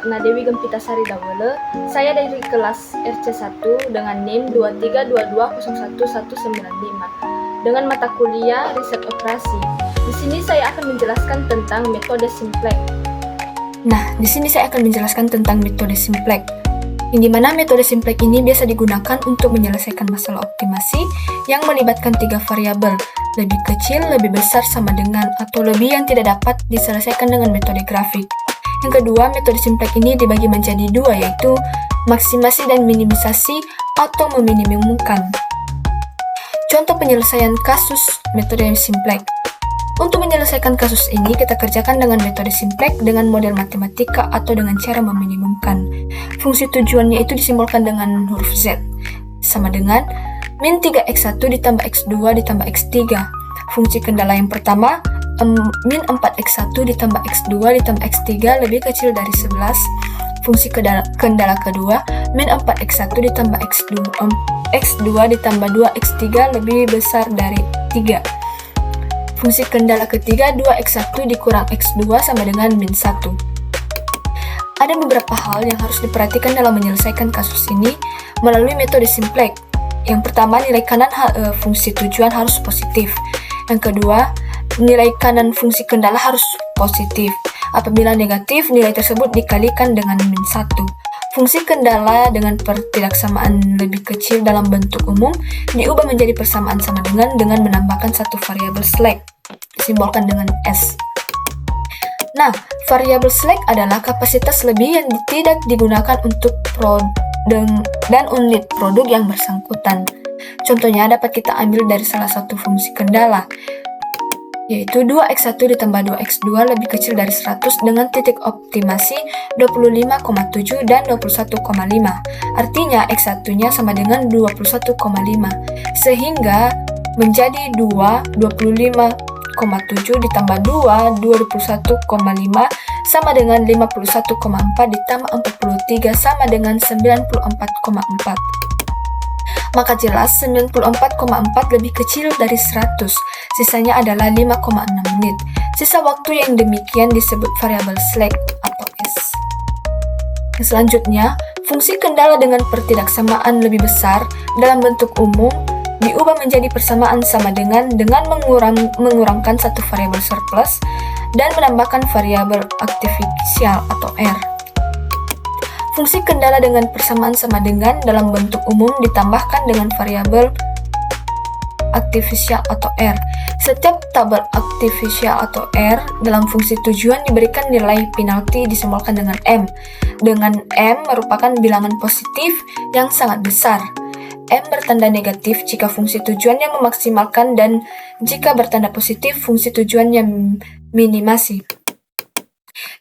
Ratna Dewi Gempitasari Dawele. Saya dari kelas RC1 dengan NIM 2322011195 dengan mata kuliah riset operasi. Di sini saya akan menjelaskan tentang metode simplex. Nah, di sini saya akan menjelaskan tentang metode simplex. Yang dimana metode simplex ini biasa digunakan untuk menyelesaikan masalah optimasi yang melibatkan 3 variabel, lebih kecil, lebih besar, sama dengan, atau lebih yang tidak dapat diselesaikan dengan metode grafik. Yang kedua, metode simplex ini dibagi menjadi 2, yaitu maksimasi dan minimisasi atau meminimumkan. Contoh penyelesaian kasus metode simplex. Untuk menyelesaikan kasus ini, kita kerjakan dengan metode simplex dengan model matematika atau dengan cara meminimumkan. Fungsi tujuannya itu disimbolkan dengan huruf Z, sama dengan min 3x1 ditambah x2 ditambah x3. Fungsi kendala yang pertama, min 4x1 ditambah x2 ditambah x3 lebih kecil dari 11. Fungsi kendala kedua, min 4x1 ditambah x2 ditambah 2x3 lebih besar dari 3. Fungsi kendala ketiga, 2x1 dikurang x2 sama dengan min 1. Ada beberapa hal yang harus diperhatikan dalam menyelesaikan kasus ini melalui metode simplex. Yang pertama, nilai kanan fungsi tujuan harus positif. Yang kedua, nilai kanan fungsi kendala harus positif. Apabila negatif, nilai tersebut dikalikan dengan min 1. Fungsi kendala dengan pertidaksamaan lebih kecil dalam bentuk umum diubah menjadi persamaan sama dengan menambahkan satu variabel slack, disimbolkan dengan S. Nah, variabel slack adalah kapasitas lebih yang tidak digunakan untuk dan unit produk yang bersangkutan. Contohnya dapat kita ambil dari salah satu fungsi kendala, yaitu 2x1 ditambah 2x2 lebih kecil dari 100 dengan titik optimasi 25,7 dan 21,5. Artinya x1-nya sama dengan 21,5. Sehingga menjadi 25,7 ditambah 2, 21,5 sama dengan 51,4 ditambah 43 sama dengan 94,4. Maka jelas 94,4 lebih kecil dari 100, sisanya adalah 5,6 menit. Sisa waktu yang demikian disebut variabel slack atau S. Selanjutnya, fungsi kendala dengan pertidaksamaan lebih besar dalam bentuk umum diubah menjadi persamaan sama dengan mengurangkan satu variabel surplus dan menambahkan variabel artifisial atau R. Fungsi kendala dengan persamaan sama dengan dalam bentuk umum ditambahkan dengan variabel artifisial atau R. Setiap tabel artifisial atau R dalam fungsi tujuan diberikan nilai penalti disimbolkan dengan M. Dengan M merupakan bilangan positif yang sangat besar. M bertanda negatif jika fungsi tujuannya memaksimalkan dan jika bertanda positif fungsi tujuannya minimasi.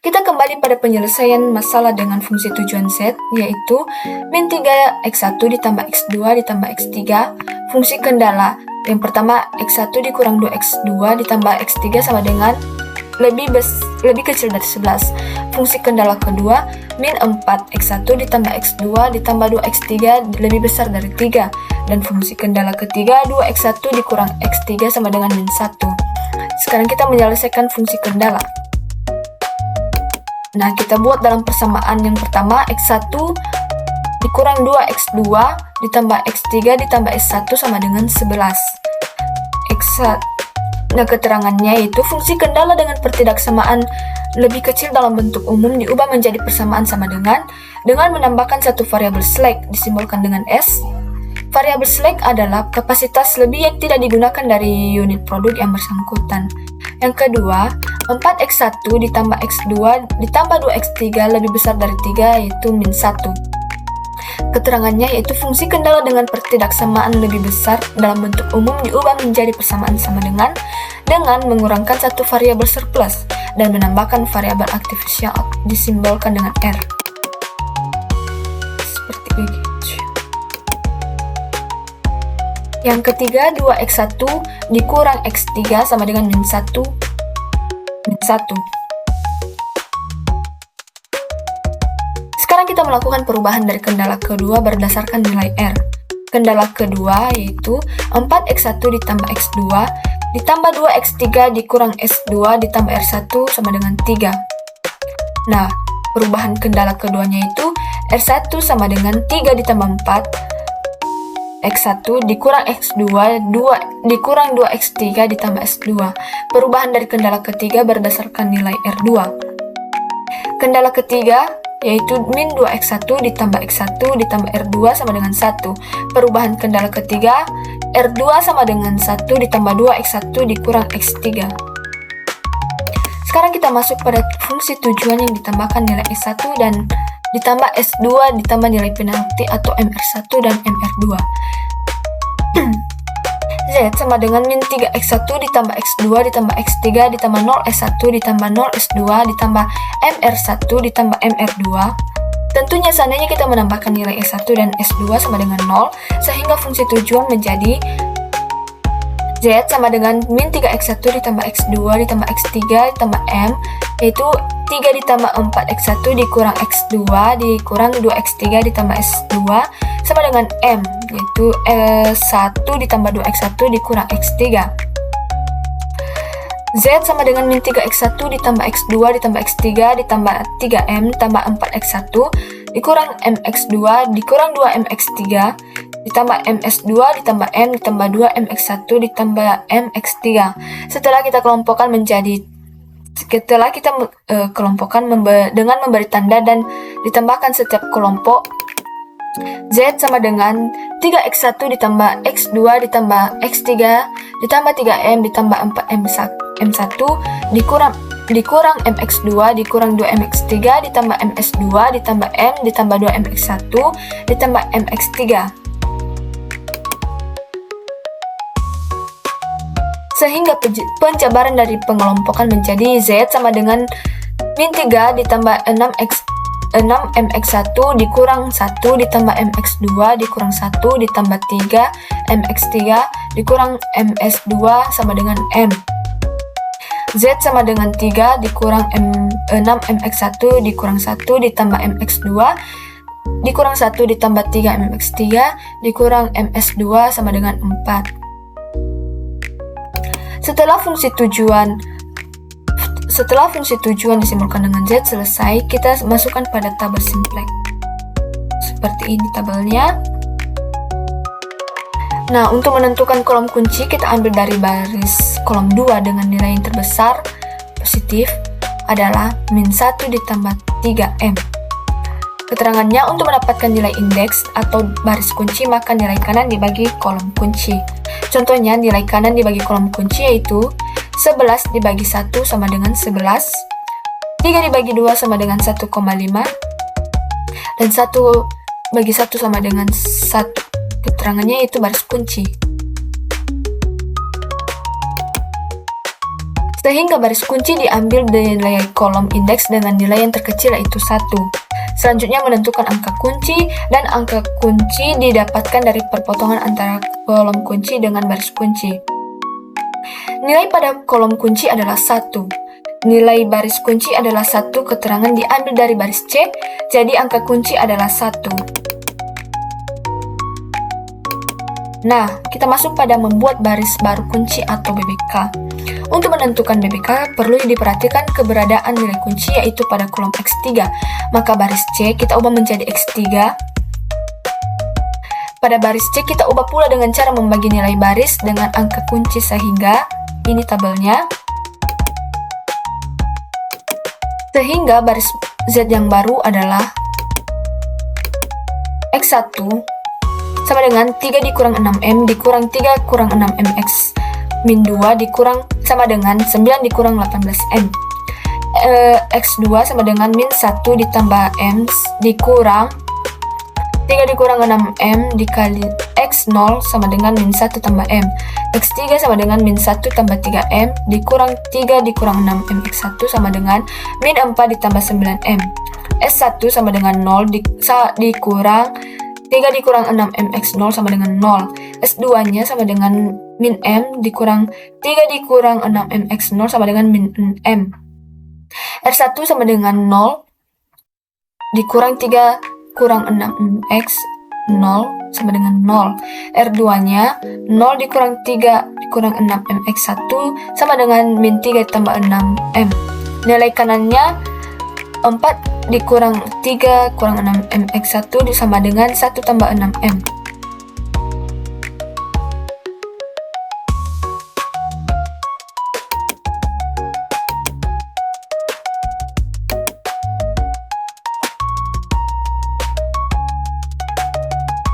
Kita kembali pada penyelesaian masalah dengan fungsi tujuan Z, yaitu min 3x1 ditambah x2 ditambah x3. Fungsi kendala yang pertama, x1 dikurang 2x2 ditambah x3 sama dengan lebih kecil dari 11. Fungsi kendala kedua, min 4x1 ditambah x2 ditambah 2x3 lebih besar dari 3. Dan fungsi kendala ketiga, 2x1 dikurang x3 sama dengan min 1. Sekarang kita menyelesaikan fungsi kendala. Nah, kita buat dalam persamaan yang pertama, x1 dikurang 2x2 ditambah x3 ditambah s1 sama dengan 11. Nah, keterangannya yaitu fungsi kendala dengan pertidaksamaan lebih kecil dalam bentuk umum diubah menjadi persamaan sama dengan menambahkan satu variabel slack, disimbolkan dengan S. Variabel slack adalah kapasitas lebih yang tidak digunakan dari unit produk yang bersangkutan. Yang kedua, 4x1 ditambah x2 ditambah 2x3 lebih besar dari 3 yaitu min 1. Keterangannya yaitu fungsi kendala dengan pertidaksamaan lebih besar dalam bentuk umum diubah menjadi persamaan sama dengan mengurangkan satu variabel surplus dan menambahkan variabel artifisial disimbolkan dengan R. Seperti begitu. Yang ketiga, 2x1 dikurang x3 sama dengan min 1. Sekarang kita melakukan perubahan dari kendala kedua berdasarkan nilai R. Kendala kedua yaitu 4x1 ditambah x2 ditambah 2x3 dikurang s2 ditambah r1 sama dengan 3. Nah, perubahan kendala keduanya itu R1 sama dengan 3 ditambah 4 X1 dikurang X2 dikurang 2X3 ditambah S2. Perubahan dari kendala ketiga berdasarkan nilai R2. Kendala ketiga yaitu min 2X1 ditambah X1 ditambah R2 sama dengan 1. Perubahan kendala ketiga R2 sama dengan 1 ditambah 2X1 dikurang X3. Sekarang kita masuk pada fungsi tujuan yang ditambahkan nilai S1 dan ditambah S2 ditambah nilai penalti atau MR1 dan MR2. Z sama dengan min 3X1 ditambah X2 ditambah X3 ditambah 0S1 ditambah 0S2 ditambah MR1 ditambah MR2. Tentunya seandainya kita menambahkan nilai S1 dan S2 sama dengan 0, sehingga fungsi tujuan menjadi Z sama dengan min 3X1 ditambah X2 ditambah X3 ditambah M, yaitu 3 ditambah 4X1 dikurang X2 dikurang 2X3 ditambah S2 sama dengan M, yaitu 1 ditambah 2X1 dikurang X3. Z sama dengan min 3X1 ditambah X2 ditambah X3 ditambah 3M ditambah 4X1 dikurang MX2 dikurang 2MX3 ditambah MS2 ditambah M ditambah 2MX1 ditambah MX3. Setelah kita kelompokkan dengan memberi tanda dan ditambahkan setiap kelompok, Z sama dengan 3X1 ditambah X2 ditambah X3 ditambah 3M ditambah 4M1 dikurang MX2 dikurang 2MX3 ditambah MS2 ditambah M ditambah 2MX1 ditambah MX3. Sehingga penjabaran dari pengelompokan menjadi Z sama dengan min 3 ditambah 6MX1 dikurang 1 ditambah MX2 dikurang 1 ditambah 3 MX3 dikurang MS2 sama dengan M. Z sama dengan 3 dikurang 6MX1 dikurang 1 ditambah MX2 dikurang 1 ditambah 3 MX3 dikurang MS2 sama dengan 4. Setelah fungsi tujuan disimpulkan dengan Z selesai, kita masukkan pada tabel simplex. Seperti ini tabelnya. Nah, untuk menentukan kolom kunci, kita ambil dari baris kolom 2 dengan nilai yang terbesar positif adalah min 1 ditambah 3M. Keterangannya, untuk mendapatkan nilai indeks atau baris kunci, maka nilai kanan dibagi kolom kunci. Contohnya, nilai kanan dibagi kolom kunci yaitu 11 dibagi 1 sama dengan 11, 3 dibagi 2 sama dengan 1,5, dan 1 bagi 1 sama dengan 1. Keterangannya itu baris kunci. Sehingga baris kunci diambil dari nilai kolom indeks dengan nilai yang terkecil yaitu 1. Selanjutnya menentukan angka kunci, dan angka kunci didapatkan dari perpotongan antara kolom kunci dengan baris kunci. Nilai pada kolom kunci adalah 1. Nilai baris kunci adalah 1, keterangan diambil dari baris C, jadi angka kunci adalah 1. Nah, kita masuk pada membuat baris baru kunci atau BBK. Untuk menentukan BBK, perlu diperhatikan keberadaan nilai kunci yaitu pada kolom X3. Maka baris C kita ubah menjadi X3. Pada baris C kita ubah pula dengan cara membagi nilai baris dengan angka kunci, sehingga ini tabelnya. Sehingga baris Z yang baru adalah X1 sama dengan 3 dikurang 6M dikurang 3 kurang 6MX min 2 dikurang sama dengan 9 dikurang 18M. X2 sama dengan min 1 ditambah M dikurang 3 dikurang 6M dikali X0 sama dengan min 1 tambah M. X3 sama dengan min 1 tambah 3M dikurang 3 dikurang 6M X1 sama dengan min 4 ditambah 9M. S1 sama dengan 0 dikurang 3 dikurang 6M X0 sama dengan 0. S2 nya sama dengan min M dikurang 3 dikurang 6M X0 sama dengan min M. R1 sama dengan 0 dikurang 3 kurang 6X 0 sama dengan 0. R2 nya 0 dikurang 3 dikurang 6MX1 sama dengan min 3 tambah 6M. Nilai kanannya 4 dikurang 3 kurang 6M X1 sama dengan 1 tambah 6M.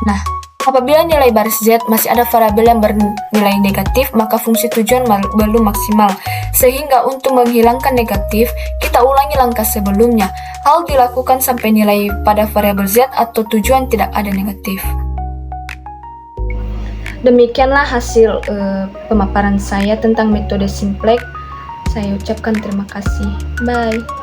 Nah, apabila nilai baris Z masih ada variabel yang bernilai negatif, maka fungsi tujuan belum maksimal. Sehingga untuk menghilangkan negatif, kita ulangi langkah sebelumnya. Hal dilakukan sampai nilai pada variabel Z atau tujuan tidak ada negatif. Demikianlah hasil pemaparan saya tentang metode simplex. Saya ucapkan terima kasih. Bye.